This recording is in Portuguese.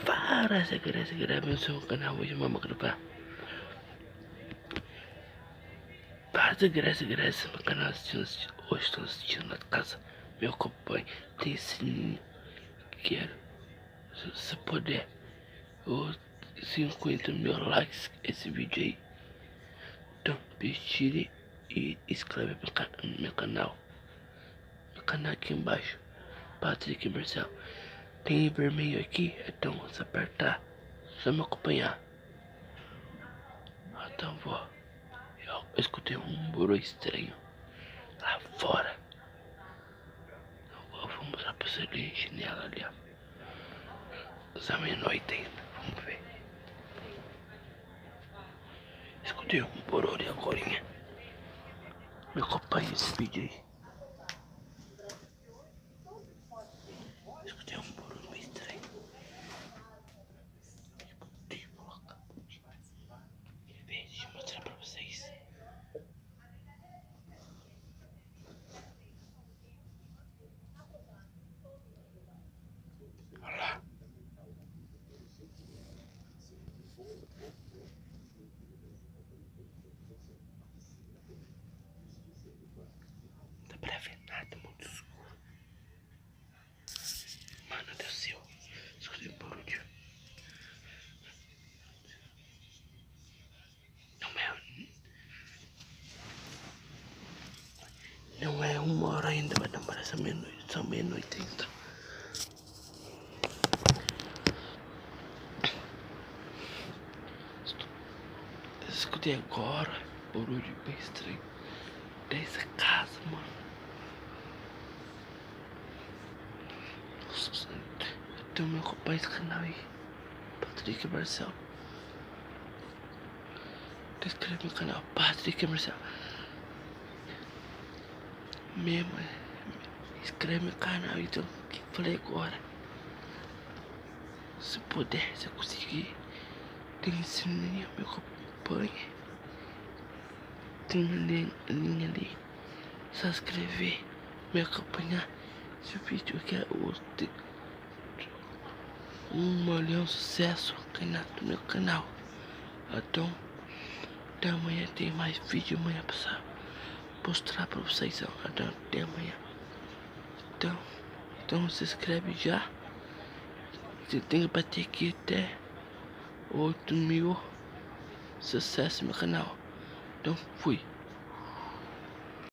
Fala, segura, abençoe o canal hoje, vamos gravar. Para, segura, meu canal hoje estou assistindo na casa. Me acompanhe, tem sininho. Quero, se puder, 50 mil likes esse vídeo aí. Então, tire e inscreve no meu canal. No canal aqui embaixo, Patrick Marcel. Tem vermelho aqui, então se apertar, só me acompanhar. Então vou. Eu escutei um barulho estranho lá fora. Eu vou mostrar pra você ali, chinela ali, ó. Já meia-noite ainda, vamos ver. Escutei um barulho agora. Me acompanha esse vídeo aí. Escutei um barulho meio estranho. Deixa eu mostrar pra vocês. Olha lá. Não dá pra ver nada, muito escuro. Mano do céu. Escutei um barulho. Não é 1 hora ainda, vai demorar essa meia-noite. São meia-noite ainda. Escutei agora barulho bem estranho dessa casa, mano. Nossa, eu tenho meu acompanhar esse canal aí, Patrick Marcel. Inscreve no canal Patrick Marcel. Mesmo, inscreve no canal, então, o que eu falei agora? Se puder, se eu conseguir, tem sininho, me acompanhe. Tem uma linha ali, só inscrever, me acompanhar. Esse vídeo aqui é o 1 milhão de sucesso aqui no meu canal. Então, até amanhã tem mais vídeo amanhã pra mostrar pra vocês. Até amanhã. Então se inscreve já. Você tem que bater aqui até 8 mil sucesso no meu canal. Então fui.